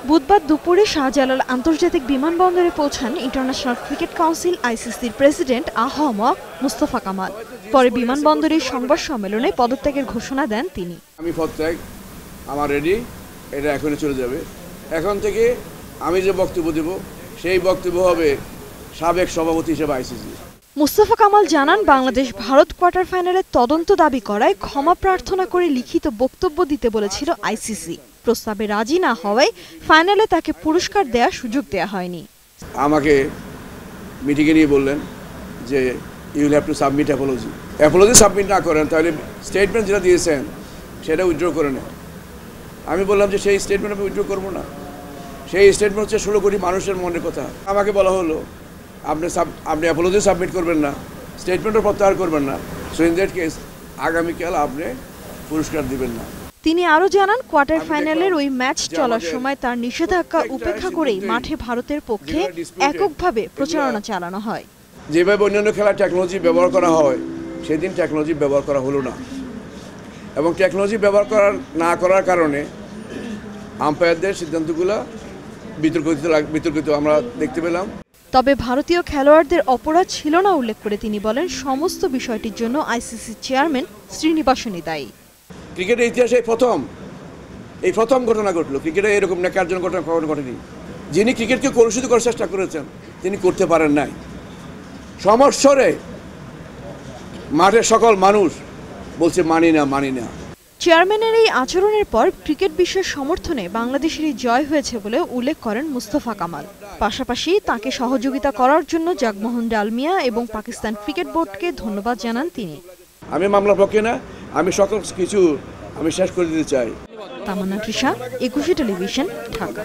বুধবার দুপুরে শাহজালাল আন্তর্জাতিক বিমানবন্দরে পৌঁছান ইন্টারন্যাশনাল ক্রিকেট কাউন্সিল আইসিসির প্রেসিডেন্ট আ.হ.ম মুস্তফা কামাল। পরে বিমানবন্দরের সংবাদ সম্মেলনে পদত্যাগের ঘোষণা দেন তিনি। আমি পদত্যাগ আমার রেডি, এটা এখনই চলে যাবে। এখন থেকে আমি যে বক্তব্য দেব সেই বক্তব্য হবে সাবেক সভাপতি হিসেবে আইসিসি। মুস্তফা কামাল জানান, বাংলাদেশ ভারত কোয়ার্টার ফাইনালে তদন্ত দাবি করায় ক্ষমা প্রার্থনা করে লিখিত বক্তব্য দিতে বলেছিল আইসিসি। প্রস্তাবে রাজি না হওয়ায় ফাইনালে তাকে পুরস্কার দেওয়ার সুযোগ দেওয়া হয়নি। আমাকে মিটিংয়ে নিয়ে বললেন যে you will have to submit apology submit না করেন তাহলে স্টেটমেন্ট যেটা দিয়েছেন সেটা উইথড্র করে নেন। আমি বললাম যে সেই স্টেটমেন্ট আমি উইথড্র করবো না। সেই স্টেটমেন্ট হচ্ছে 16 কোটি মানুষের মনের কথা। আমাকে বলা হলো আপনি অ্যাপোলজি সাবমিট করবেন না, স্টেটমেন্টও প্রত্যাহার করবেন না, সো ইন দ্যাট কেস আগামীকাল আপনি পুরস্কার দিবেন না। তিনি আরও জানান, কোয়ার্টার ফাইনালের ওই ম্যাচ চলার সময় তার নিষেধাজ্ঞা উপেক্ষা করেই মাঠে ভারতের পক্ষে এককভাবে প্রচারণা চালানো হয়। যেভাবে অন্যান্য খেলার টেকনোলজি ব্যবহার করা হয় সেদিন টেকনোলজি ব্যবহার করা হলো না, এবং টেকনোলজি ব্যবহার না করার কারণে আম্পায়ারদের সিদ্ধান্তগুলো বিতর্কিত আমরা দেখতে পেলাম। তবে ভারতীয় খেলোয়াড়দের অপরাধ ছিল না উল্লেখ করে তিনি বলেন, সমস্ত বিষয়টির জন্য আইসিসি চেয়ারম্যান শ্রীনিবাসনই দায়ী। ক্রিকেটের ইতিহাসে এই প্রথম ঘটনা ঘটলো। ক্রিকেটে এরকম ন্যাকারজনক ঘটনা কখনো ঘটেনি। যিনি ক্রিকেটকে কলুষিত করার চেষ্টা করেছেন তিনি করতে পারেন নাই। সমস্বরে মাঠের সকল মানুষ বলছে মানি না। চেয়ারম্যানের এই আচরণের পর ক্রিকেট বিশ্বের সমর্থনে বাংলাদেশেরই জয় হয়েছে বলে উল্লেখ করেন মুস্তফা কামাল। পাশাপাশি তাকে সহযোগিতা করার জন্য জগমোহন ডালমিয়া এবং পাকিস্তান ক্রিকেট বোর্ডকে ধন্যবাদ জানান তিনি। আমি মামলার পক্ষে না, আমি সকল কিছু শেষ করে দিতে চাই। তামান্না তৃষা, 21 টেলিভিশন, ঢাকা।